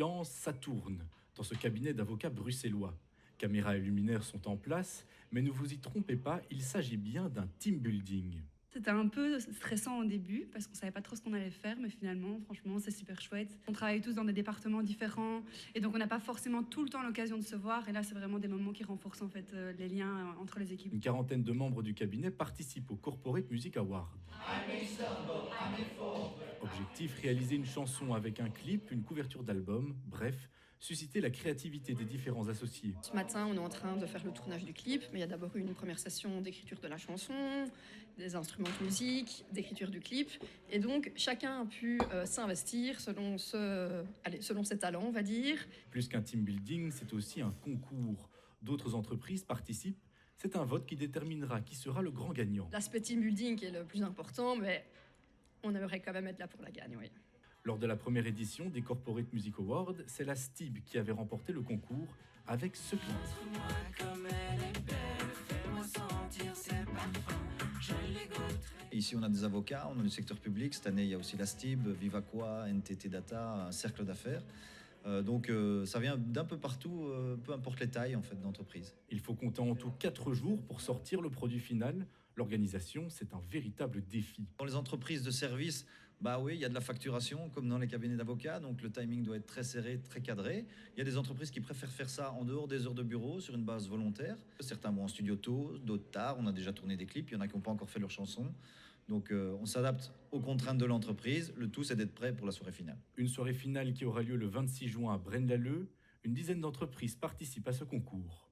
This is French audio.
silence, ça tourne dans ce cabinet d'avocats bruxellois. Caméras et luminaires sont en place, mais ne vous y trompez pas, il s'agit bien d'un team building. C'était un peu stressant au début parce qu'on savait pas trop ce qu'on allait faire, mais finalement, franchement, c'est super chouette. On travaille tous dans des départements différents et donc on n'a pas forcément tout le temps l'occasion de se voir. Et là, c'est vraiment des moments qui renforcent en fait les liens entre les équipes. Une quarantaine de membres du cabinet participent au Corporate Music Award. Objectif, réaliser une chanson avec un clip, une couverture d'album, bref, susciter la créativité des différents associés. Ce matin, on est en train de faire le tournage du clip, mais il y a d'abord eu une première session d'écriture de la chanson, des instruments de musique, d'écriture du clip. Et donc, chacun a pu s'investir selon ses talents, on va dire. Plus qu'un team building, c'est aussi un concours. D'autres entreprises participent. C'est un vote qui déterminera qui sera le grand gagnant. L'aspect team building est le plus important, mais on aimerait quand même être là pour la gagne, oui. Lors de la première édition des Corporate Music Awards, c'est la STIB qui avait remporté le concours avec ce clip. Ici, on a des avocats, on a du secteur public. Cette année, il y a aussi la STIB, Vivaqua, NTT Data, un cercle d'affaires. Donc, ça vient d'un peu partout, peu importe les tailles en fait, d'entreprise. Il faut compter en tout 4 jours pour sortir le produit final. L'organisation, c'est un véritable défi. Dans les entreprises de services, bah oui, il y a de la facturation, comme dans les cabinets d'avocats, donc le timing doit être très serré, très cadré. Il y a des entreprises qui préfèrent faire ça en dehors des heures de bureau, sur une base volontaire. Certains vont en studio tôt, d'autres tard. On a déjà tourné des clips, il y en a qui n'ont pas encore fait leurs chansons. Donc on s'adapte aux contraintes de l'entreprise. Le tout, c'est d'être prêt pour la soirée finale. Une soirée finale qui aura lieu le 26 juin à Braine-l'Alleud. Une dizaine d'entreprises participent à ce concours.